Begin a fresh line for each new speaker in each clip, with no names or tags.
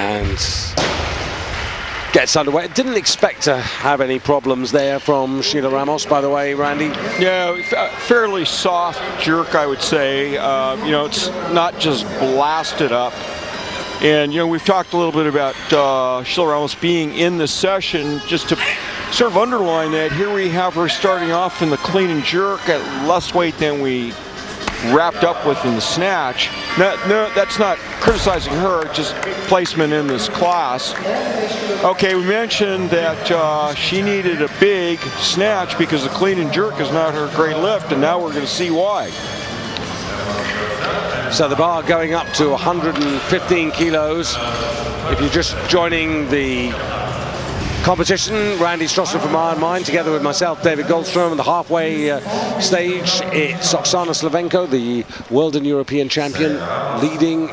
and gets underway. Didn't expect to have any problems there from Sheila Ramos, by the way, Randy.
Yeah, fairly soft jerk, I would say. You know, it's not just blasted up. And, you know, we've talked a little bit about Sheila Ramos being in the session. Just to sort of underline that, here we have her starting off in the clean and jerk at less weight than we wrapped up with in the snatch. No, that's not criticizing her, just placement in this class. Okay, we mentioned that she needed a big snatch because the clean and jerk is not her great lift, and now we're going to see why.
So the bar going up to 115 kilos. If you're just joining the competition, Randy Strossler from Iron Mind, together with myself, David Goldstrom, on the halfway stage. It's Oksana Slavenko, the world and European champion, leading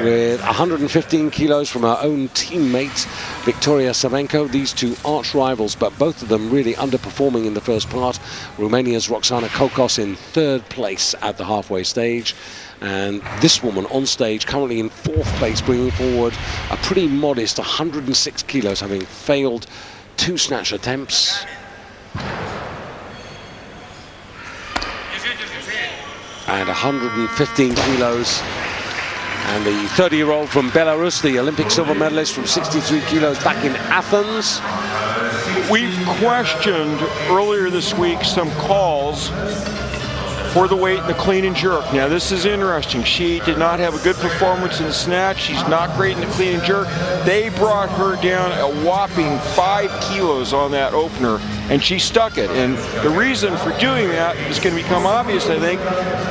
with 115 kilos from her own teammate, Victoria Savenko. These two arch rivals, but both of them really underperforming in the first part. Romania's Roxana Kokos in third place at the halfway stage. And this woman on stage, currently in fourth place, bringing forward a pretty modest 106 kilos, having failed 2 snatch attempts. And 115 kilos. And the 30-year-old from Belarus, the Olympic silver medalist from 63 kilos back in Athens.
We've questioned earlier this week some calls for the weight in the clean and jerk. Now this is interesting. She did not have a good performance in the snatch. She's not great in the clean and jerk. They brought her down a whopping 5 kilos on that opener, and she stuck it. And the reason for doing that is going to become obvious, I think.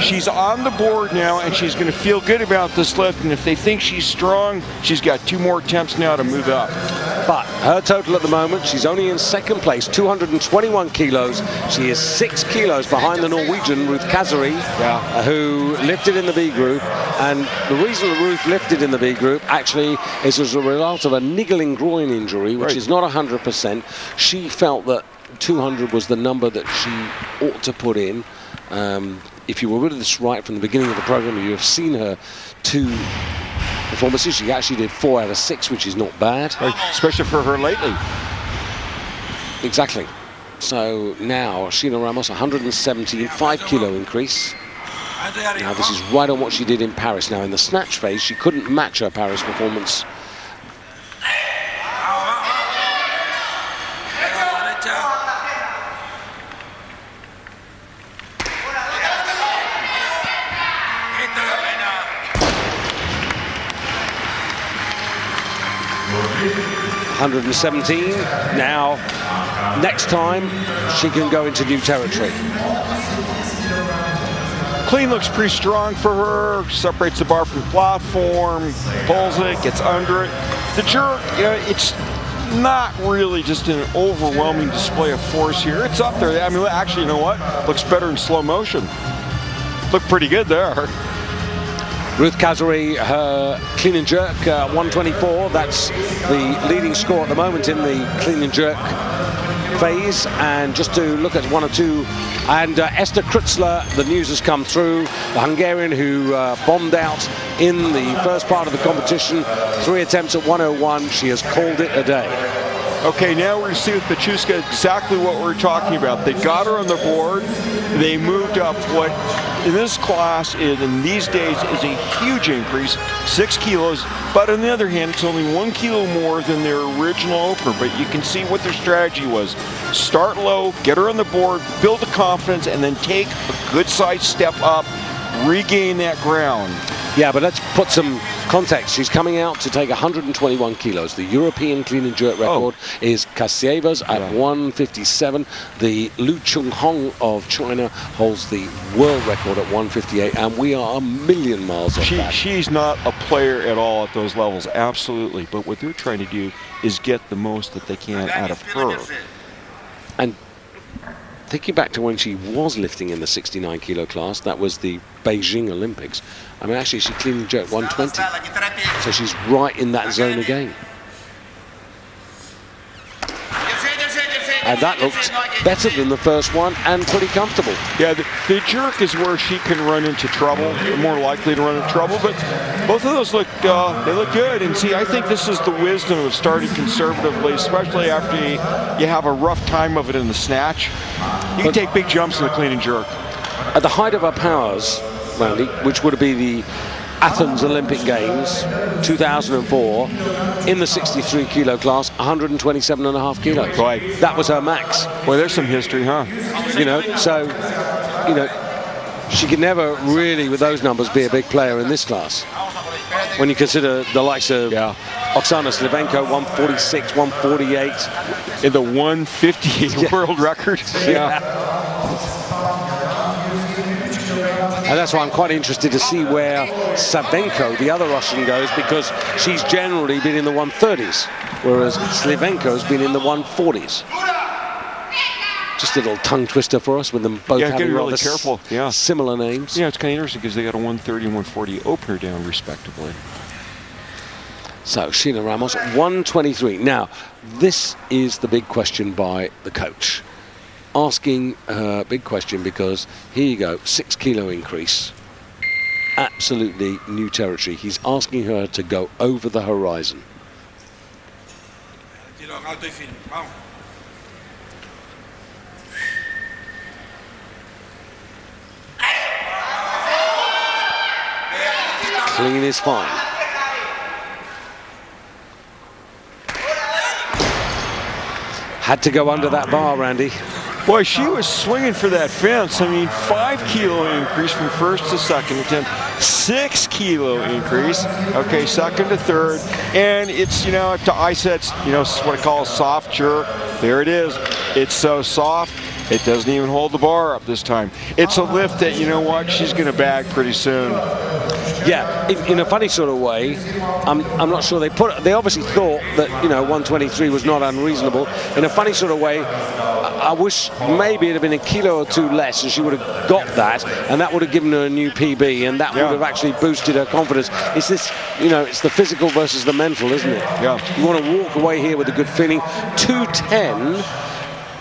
She's on the board now, and she's going to feel good about this lift. And if they think she's strong, she's got 2 more attempts now to move up.
But her total at the moment, she's only in second place, 221 kilos. She is 6 kilos behind the Norwegian Ruth Kazari, who lifted in the B group. And the reason that Ruth lifted in the B group actually is as a result of a niggling groin injury, which is not 100%. She felt that 200 was the number that she ought to put in. If you were with us right from the beginning of the program, you have seen her 2 performances. She actually did 4 out of 6, which is not bad.
Especially for her lately.
Exactly. So now Sheila Ramos, 117, 5 kilo increase. Now this is right on what she did in Paris. Now in the snatch phase, she couldn't match her Paris performance. .117. Now, next time, she can go into new territory.
Clean looks pretty strong for her. Separates the bar from the platform, pulls it, gets under it. The jerk, you know, it's not really just an overwhelming display of force here. It's up there. I mean, actually, you know what? Looks better in slow motion. Looked pretty good there.
Ruth Kazari, her clean and jerk, 124. That's the leading score at the moment in the clean and jerk phase. And just to look at 1 or 2, and Esther Krutzler, the news has come through, the Hungarian who bombed out in the first part of the competition, 3 attempts at 101. She has called it a day.
Okay, now we're going to see with Pachuska exactly what we're talking about. They got her on the board. They moved up what in this class in these days is a huge increase, 6 kilos. But on the other hand, it's only 1 kilo more than their original opener. But you can see what their strategy was. Start low, get her on the board, build the confidence, and then take a good sized step up, regain that ground.
Yeah, but let's put some context. She's coming out to take 121 kilos. The European clean and jerk record is Kasieva's at 157. The Lu Chunghong of China holds the world record at 158, and we are a million miles off that.
She's not a player at all at those levels, absolutely. But what they're trying to do is get the most that they can out of her.
And thinking back to when she was lifting in the 69 kilo class, that was the Beijing Olympics. I mean, actually, she clean and jerked 120. So she's right in that zone again. And that looked better than the first one and pretty comfortable.
Yeah, the jerk is where she can run into trouble, more likely to run into trouble, but both of those look, they look good. And see, I think this is the wisdom of starting conservatively, especially after you have a rough time of it in the snatch. You can take big jumps in the clean and jerk.
At the height of her powers, Randy, which would be the Athens Olympic Games 2004, in the 63 kilo class, 127.5 kilos.
Right.
That was her max.
Boy, there's some history, huh?
You know, so, you know, she could never really, with those numbers, be a big player in this class. When you consider the likes of Oksana Slivenko, 146, 148.
In the 150 world record.
And that's why I'm quite interested to see where Savenko, the other Russian, goes, because she's generally been in the 130s, whereas Slivenko's been in the 140s. Just a little tongue twister for us with them both having
really
rather
careful.
Similar names.
Yeah, it's kind of interesting because they got a 130 and 140 opener down, respectively.
So, Sheila Ramos, 123. Now, this is the big question by the coach. Asking a big question because here you go, 6 kilo increase, absolutely new territory. He's asking her to go over the horizon. Clean is fine. Had to go under that bar, Randy.
Boy, she was swinging for that fence. I mean, 5 kilo increase from first to second attempt, 6 kilo increase. Okay, second to third. And it's, you know, I said, you know, what I call a soft jerk. There it is. It's so soft, it doesn't even hold the bar up this time. It's a lift that, you know what, she's going to bag pretty soon.
Yeah, in a funny sort of way, I'm not sure they obviously thought that, you know, 123 was not unreasonable. In a funny sort of way, I wish maybe it had been a kilo or two less and she would have got that, and that would have given her a new PB, and that would have actually boosted her confidence. It's this, you know, it's the physical versus the mental, isn't it?
Yeah.
You want to walk away here with a good feeling. 210,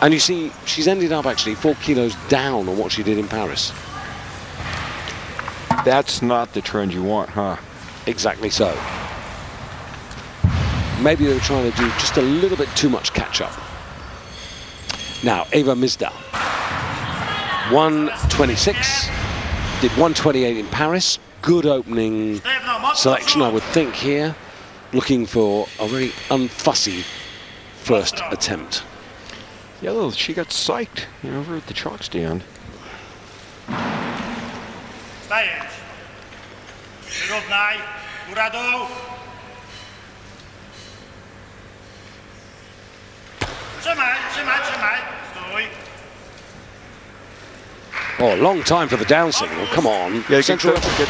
and you see she's ended up actually 4 kilos down on what she did in Paris.
That's not the trend you want, huh?
Exactly so. Maybe they were trying to do just a little bit too much catch-up. Now, Eva Mizda, 126, did 128 in Paris. Good opening selection, I would think, here. Looking for a very unfussy first attempt.
Yeah, well, she got psyched, you know, over at the chalk stand.
Stajesz. Wyrównaj. Góra dół. Trzymaj, trzymaj, trzymaj. Stój.
Oh, long time for the down signal. Come on.
Yeah, get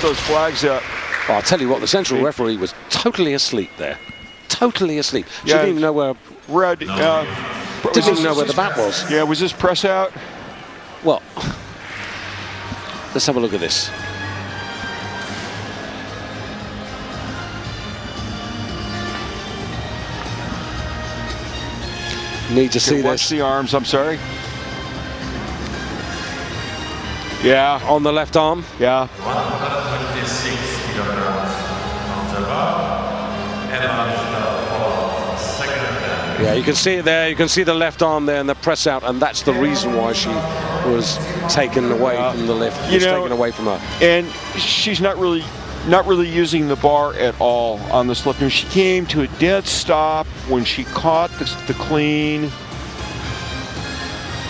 those flags up.
Oh, I'll tell you what, the central referee was totally asleep there. Totally asleep. She didn't even know where.
Red.
Didn't even know where the bat was.
Yeah, was this press out?
Well, let's have a look at this. Need to see
watch
this.
the arms, I'm sorry. Yeah.
On the left arm.
Yeah.
Yeah, you can see it there. You can see the left arm there and the press out, and that's the reason why she was taken away from the lift.
You know,
taken away from her.
And she's not really using the bar at all on this lift. She came to a dead stop when she caught the clean.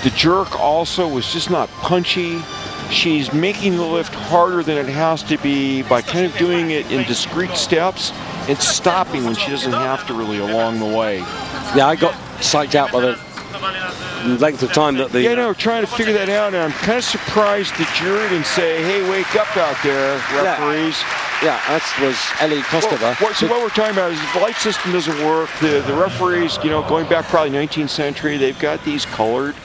The jerk also was just not punchy. She's making the lift harder than it has to be by kind of doing it in discrete steps and stopping when she doesn't have to really along the way.
Yeah, I got psyched out by the length of time that the...
Yeah, no, trying to figure that out, and I'm kind of surprised the jury didn't say, hey, wake up out there, referees.
Yeah, that was Ellie Kostova.
So what we're talking about is the light system doesn't work. The referees, you know, going back probably 19th century, they've got these colored,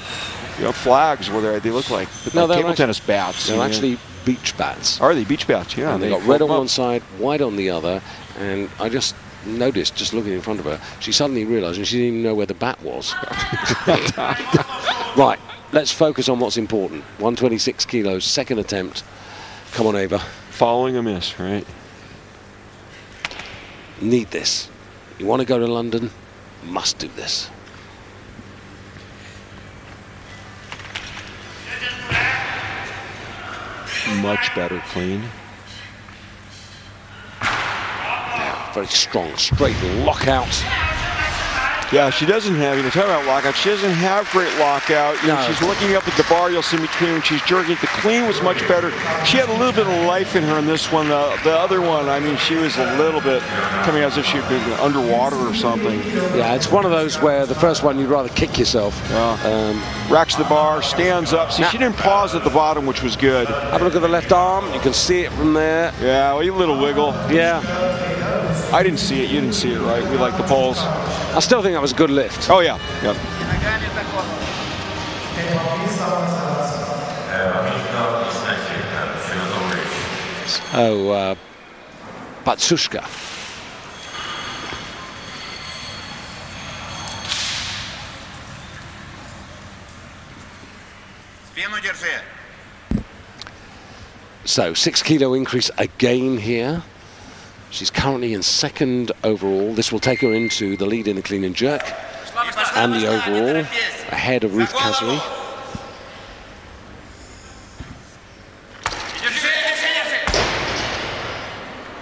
you know, flags where they look like table tennis bats.
They're actually beach bats.
Are they beach bats? Yeah.
And they got red on one side, white on the other, and I just noticed, just looking in front of her, she suddenly realised and she didn't even know where the bat was. Right, let's focus on what's important. 126 kilos, second attempt. Come on, Ava.
Following a miss, right?
Need this. You want to go to London? Must do this.
Much better clean.
Yeah, very strong, straight lockout.
Yeah, she doesn't have, you know, talking about lockout, she doesn't have great lockout. You know, she's looking up at the bar, you'll see in between when she's jerking. The clean was much better. She had a little bit of life in her in this one. The other one, I mean, she was a little bit coming as if she had been underwater or something.
Yeah, it's one of those where the first one you'd rather kick yourself.
Racks the bar, stands up. See, she didn't pause at the bottom, which was good.
Have a look at the left arm. You can see it from there.
Yeah, well, a little wiggle.
Yeah.
I didn't see it. You didn't see it, right? We like the poles.
I still think that was a good lift.
Oh, yeah. Yep.
Oh, Batsushka. So 6 kilo increase again here. She's currently in second overall. This will take her into the lead in the clean and jerk and the overall, ahead of Ruth Kazari.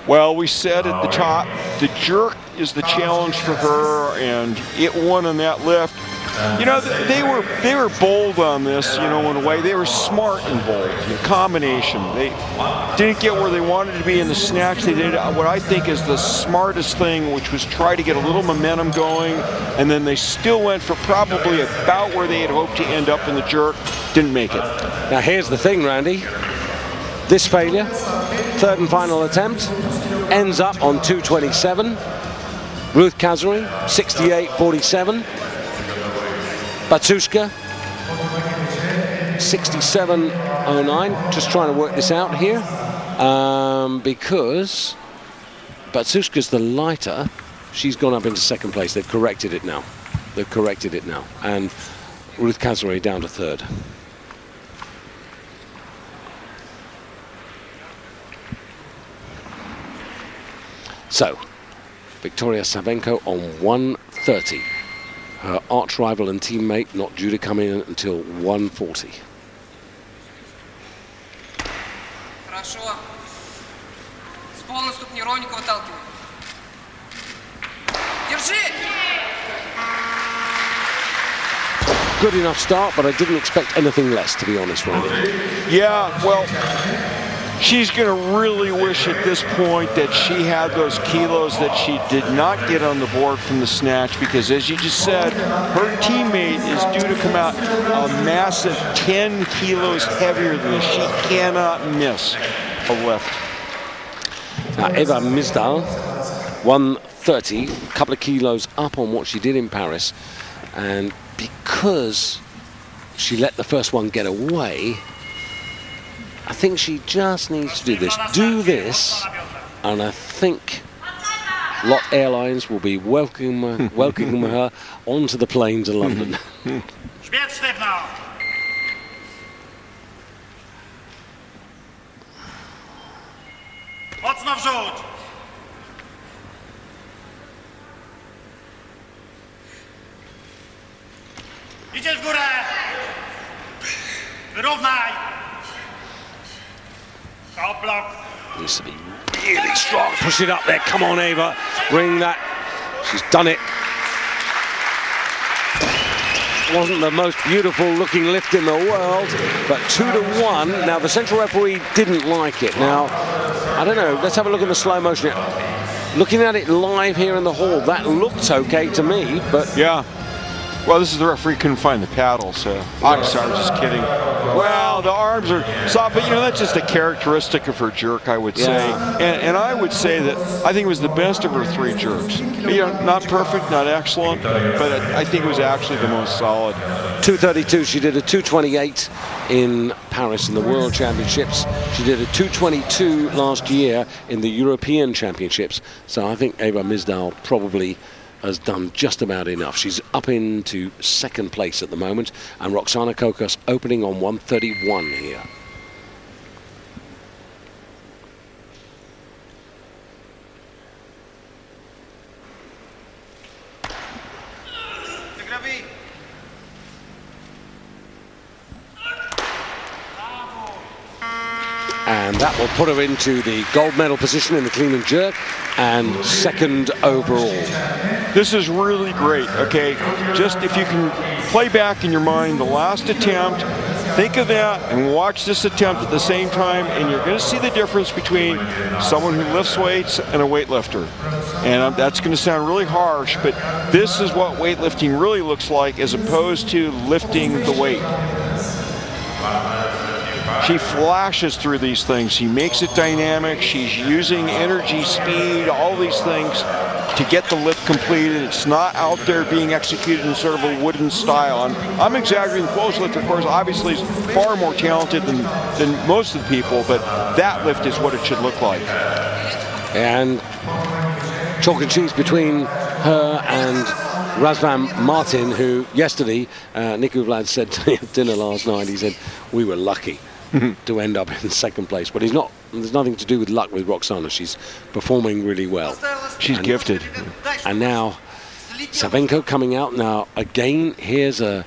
Well, we said at the top, the jerk is the challenge for her, and it won on that lift. You know, they were bold on this, you know, in a way. They were smart and bold, in combination. They didn't get where they wanted to be in the snatch. They did what I think is the smartest thing, which was try to get a little momentum going, and then they still went for probably about where they had hoped to end up in the jerk. Didn't make it.
Now here's the thing, Randy. This failure, third and final attempt, ends up on 227. Ruth Kazari, 68.47. Batsushka, 67.09. Just trying to work this out here, because Batsushka's the lighter. She's gone up into second place. They've corrected it now. And Ruth Kazari down to third. So, Victoria Savenko on 130. Her arch rival and teammate not due to come in until 140.
Хорошо. С полностью ровненько выталкивай. Держи!
Good enough start, but I didn't expect anything less, to be honest, Randy.
Yeah, well, she's going to really wish at this point that she had those kilos that she did not get on the board from the snatch, because as you just said, her teammate is due to come out a massive 10 kilos heavier than this. She cannot miss a lift.
Now, Eva Misdal, 130, a couple of kilos up on what she did in Paris, and because she let the first one get away, I think she just needs to do this, and I think LOT Airlines will be welcoming her onto the plane to London.
Śmierć sztywno. Mocno wrzód. Idziesz w górę. Wyrównaj. Top block.
Needs to be really strong. Push it up there. Come on, Ava. Bring that. She's done it. Wasn't the most beautiful looking lift in the world, but 2-1. Now, the central referee didn't like it. Now, I don't know. Let's have a look at the slow motion. Looking at it live here in the hall, that looked okay to me, but
yeah. Well, this is the referee couldn't find the paddle, so I'm sorry, just kidding. Well, the arms are soft, but you know, that's just a characteristic of her jerk, I would say. And I would say that I think it was the best of her 3 jerks. You know, not perfect, not excellent, but I think it was actually the most solid.
2:32, she did a 2:28 in Paris in the World Championships. She did a 2:22 last year in the European Championships. So I think Eva Misdal probably has done just about enough. She's up into 2nd place at the moment, and Roxana Kokos opening on 1:31 here. And that will put her into the gold medal position in the clean and jerk, and 2nd overall.
This is really great, okay? Just if you can play back in your mind the last attempt, think of that and watch this attempt at the same time, and you're going to see the difference between someone who lifts weights and a weightlifter. And that's going to sound really harsh, but this is what weightlifting really looks like as opposed to lifting the weight. She flashes through these things. She makes it dynamic. She's using energy, speed, all these things to get the lift completed. It's not out there being executed in sort of a wooden style. I'm exaggerating. The Polish lifter, of course, obviously is far more talented than most of the people, but that lift is what it should look like.
And chalk and cheese between her and Razvan Martin, who yesterday, Nick Uvlad said to me at dinner last night, he said, we were lucky to end up in 2nd place. But he's not. There's nothing to do with luck with Roxana. She's performing really well.
She's gifted.
And now Savenko coming out. Now again, here's a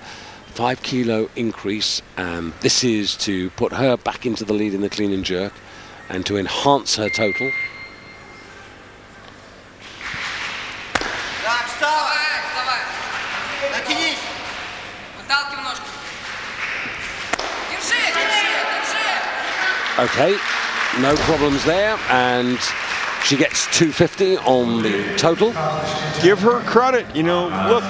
5 kilo increase, and this is to put her back into the lead in the clean and jerk and to enhance her total. Okay, no problems there, and she gets 250 on the total.
Give her credit, you know, look,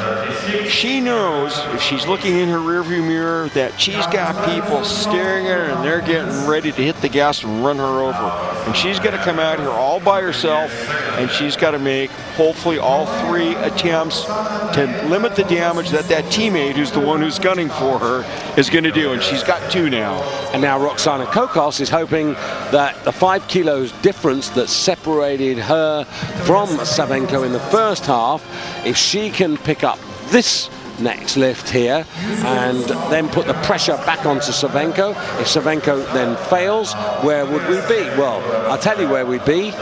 she knows if she's looking in her rearview mirror that she's got people staring at her and they're getting ready to hit the gas and run her over. And she's got to come out here all by herself, and she's got to make hopefully all 3 attempts to limit the damage that teammate, who's the one who's gunning for her, is going to do. And she's got 2 now.
And now Roxana Kokos is hoping that the 5 kilos difference that separated her from Savenko in the first half, if she can pick up this next lift here and then put the pressure back onto Savenko. If Savenko then fails, where would we be? Well, I'll tell you where we'd be.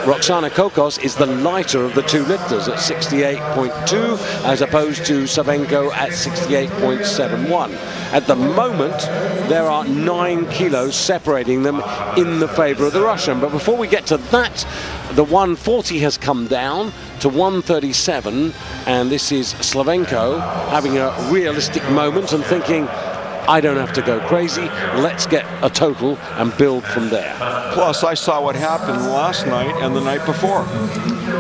Roxana Kokos is the lighter of the 2 lifters at 68.2 as opposed to Savenko at 68.71. At the moment, there are 9 kilos separating them in the favor of the Russian. But before we get to that, the 140 has come down to 137, and this is Slavenko having a realistic moment and thinking, I don't have to go crazy, let's get a total and build from there.
Plus, I saw what happened last night and the night before.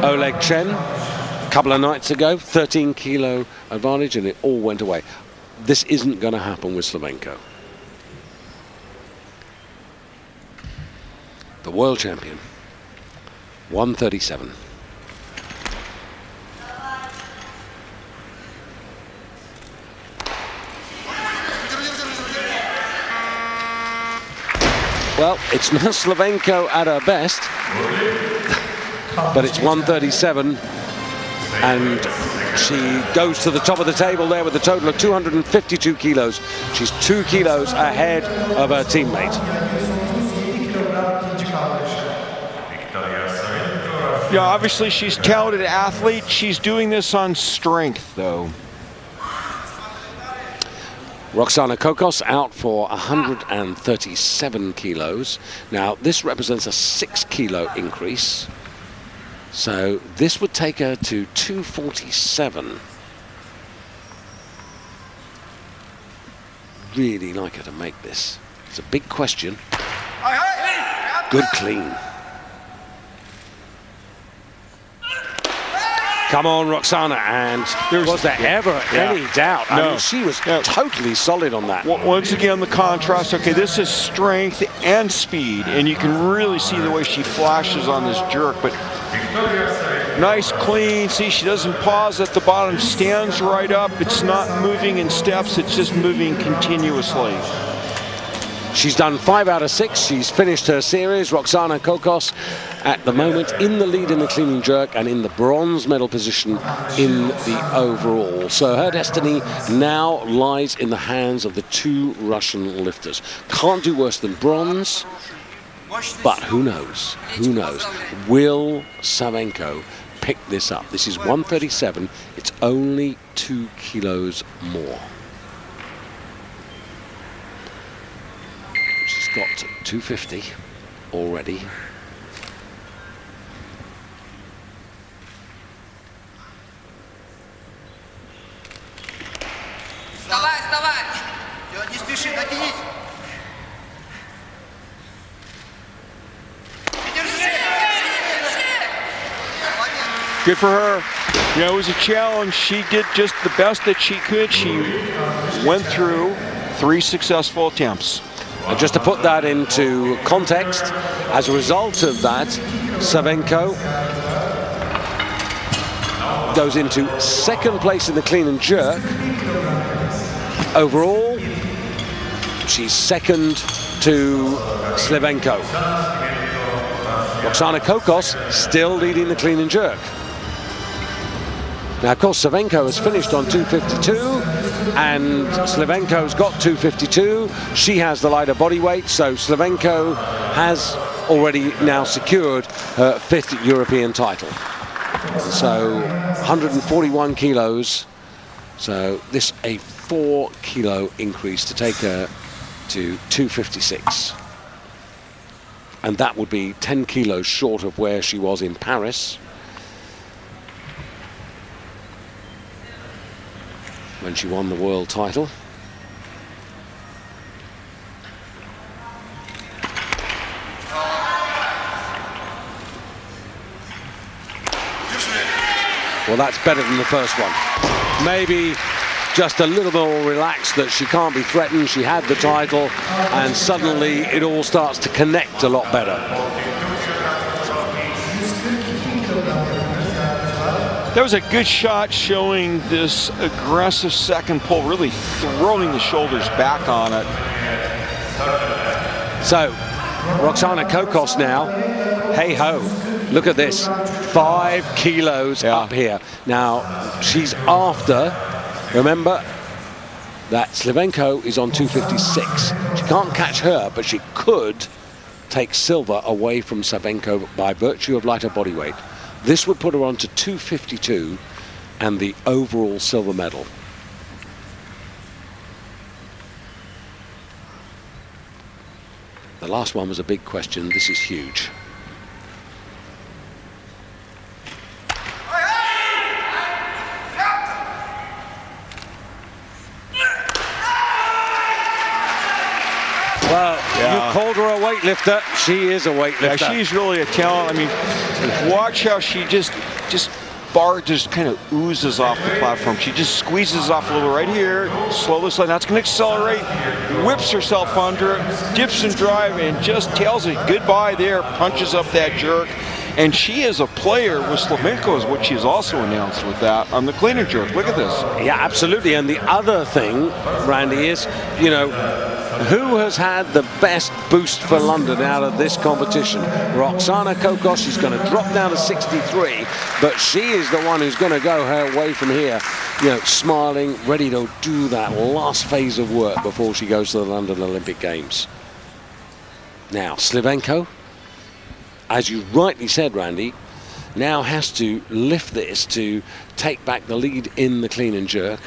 Oleg Chen, a couple of nights ago, 13 kilo advantage, and it all went away. This isn't going to happen with Slavenko. The world champion, 137. Well, it's not Slavenko at her best, but it's 137, and she goes to the top of the table there with a total of 252 kilos. She's 2 kilos ahead of her teammate.
Yeah, obviously she's a talented athlete. She's doing this on strength, though.
Roxana Kokos out for 137 kilos. Now, this represents a 6 kilo increase. So this would take her to 247. Really like her to make this. It's a big question. Good clean. Come on, Roxana, and was there ever any doubt? I mean, she was totally solid on that.
Once again, the contrast. Okay, this is strength and speed, and you can really see the way she flashes on this jerk, but nice, clean. See, she doesn't pause at the bottom, stands right up. It's not moving in steps, it's just moving continuously.
She's done 5 out of 6. She's finished her series. Roxana Kokos at the moment in the lead in the clean and jerk and in the bronze medal position in the overall. So her destiny now lies in the hands of the 2 Russian lifters. Can't do worse than bronze, but who knows? Who knows? Will Savenko pick this up? This is 137. It's only 2 kilos more. She's got 250 already.
Вставай, вставай!
Все, не спеши, дотянись.
Good for her. You know, it was a challenge. She did just the best that she could. She went through 3 successful attempts.
And just to put that into context, as a result of that, Savenko goes into 2nd place in the clean and jerk. Overall, she's 2nd to Slivenko. Roxana Kokos still leading the clean and jerk. Now, of course, Savenko has finished on 252, and Slivenko's got 252. She has the lighter body weight, so Slivenko has already now secured her 5th European title. So 141 kilos. So this a 4 kilo increase to take her to 256. And that would be 10 kilos short of where she was in Paris, when she won the world title. Well, that's better than the first one. Maybe just a little more relaxed that she can't be threatened. She had the title, and suddenly it all starts to connect a lot better.
That was a good shot showing this aggressive second pull, really throwing the shoulders back on it.
So, Roxana Kokos now, hey-ho, look at this, 5 kilos up here. Now, she's after, remember, that Slivenko is on 256. She can't catch her, but she could take silver away from Savenko by virtue of lighter body weight. This would put her on to 252 and the overall silver medal. The last one was a big question. This is huge. Well, you called her a weightlifter. She is a weightlifter.
Yeah, she's really a talent. I mean, watch how she just kind of oozes off the platform. She just squeezes off a little right here, slowly. That's going to accelerate, whips herself under it, dips and drive, and just tells it goodbye there, punches up that jerk. And she is a player with Slivenko, is what she's also announced with that on the clean and jerk. Look at this.
Yeah, absolutely. And the other thing, Randy, is, you know, who has had the best boost for London out of this competition? Roxana Kokos is going to drop down to 63, but she is the one who's going to go her way from here, you know, smiling, ready to do that last phase of work before she goes to the London Olympic Games. Now, Slivenko, as you rightly said, Randy, now has to lift this to take back the lead in the clean and jerk.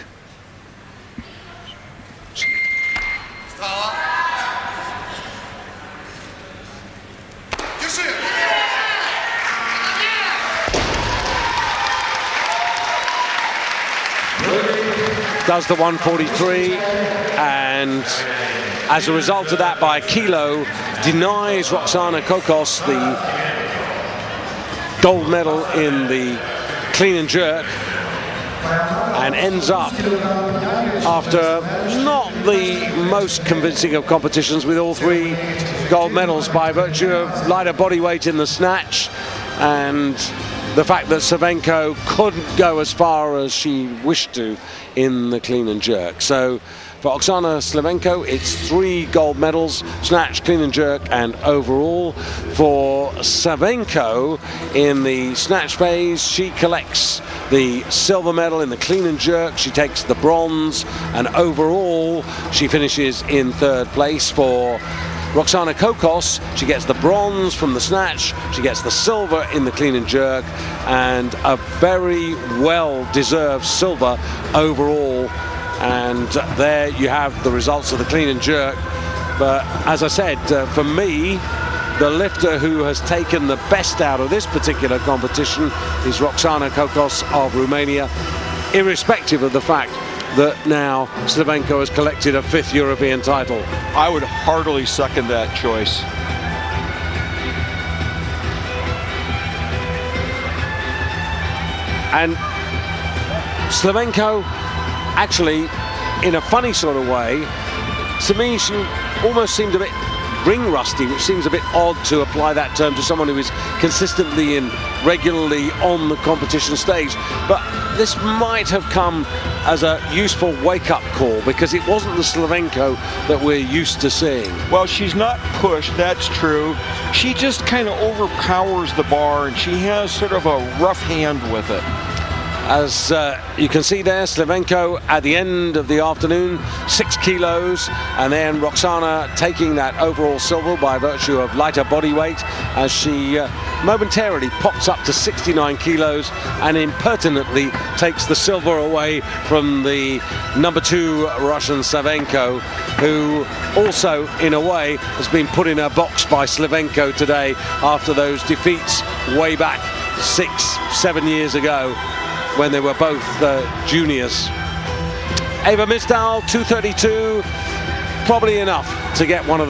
Does the 143, and as a result of that, by a kilo, denies Roxana Kokos the gold medal in the clean and jerk, and ends up, after not the most convincing of competitions, with all 3 gold medals by virtue of lighter body weight in the snatch and the fact that Slavenko couldn't go as far as she wished to in the clean and jerk. So for Oksana Slavenko, it's 3 gold medals, snatch, clean and jerk, and overall. For Savenko, in the snatch phase, she collects the silver medal. In the clean and jerk, she takes the bronze, and overall, she finishes in 3rd place. For Roxana Kokos, she gets the bronze from the snatch, she gets the silver in the clean and jerk, and a very well-deserved silver overall. And there you have the results of the clean and jerk. But as I said, for me, the lifter who has taken the best out of this particular competition is Roxana Kokos of Romania, irrespective of the fact that now Slavenko has collected a 5th European title.
I would heartily second that choice.
And Slavenko, actually, in a funny sort of way, to me, she almost seemed a bit ring rusty, which seems a bit odd to apply that term to someone who is consistently and regularly on the competition stage. But this might have come as a useful wake-up call, because it wasn't the Slavenko that we're used to seeing.
Well, she's not pushed, that's true. She just kind of overpowers the bar, and she has sort of a rough hand with it.
As you can see there, Slavenko at the end of the afternoon, 6 kilos, and then Roxana taking that overall silver by virtue of lighter body weight, as she momentarily pops up to 69 kilos and impertinently takes the silver away from the number 2 Russian Savenko, who also, in a way, has been put in a box by Slavenko today after those defeats way back 6-7 years ago, when they were both juniors. Eva Misdal, 232, probably enough to get one of those